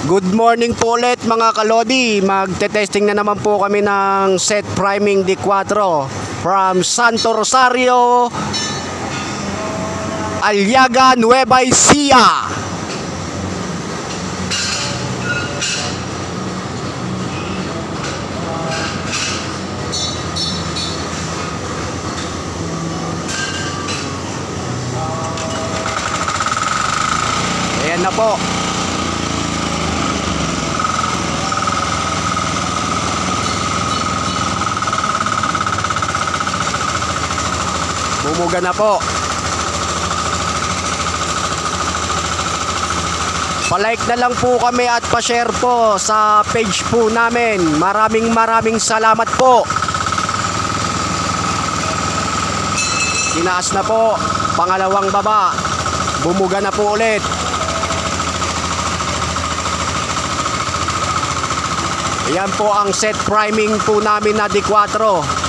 Good morning po ulit mga kalodi. Magte-testing na naman po kami ng set priming D4 from Santo Rosario, Aliaga, Nueva Ecija. Ayan na po. Bumuga na po. Pa-like na lang po kami at pa-share po sa page po namin. Maraming salamat po. Tinaas na po. Pangalawang baba. Bumuga na po ulit. Ayan po ang set priming po namin na D4.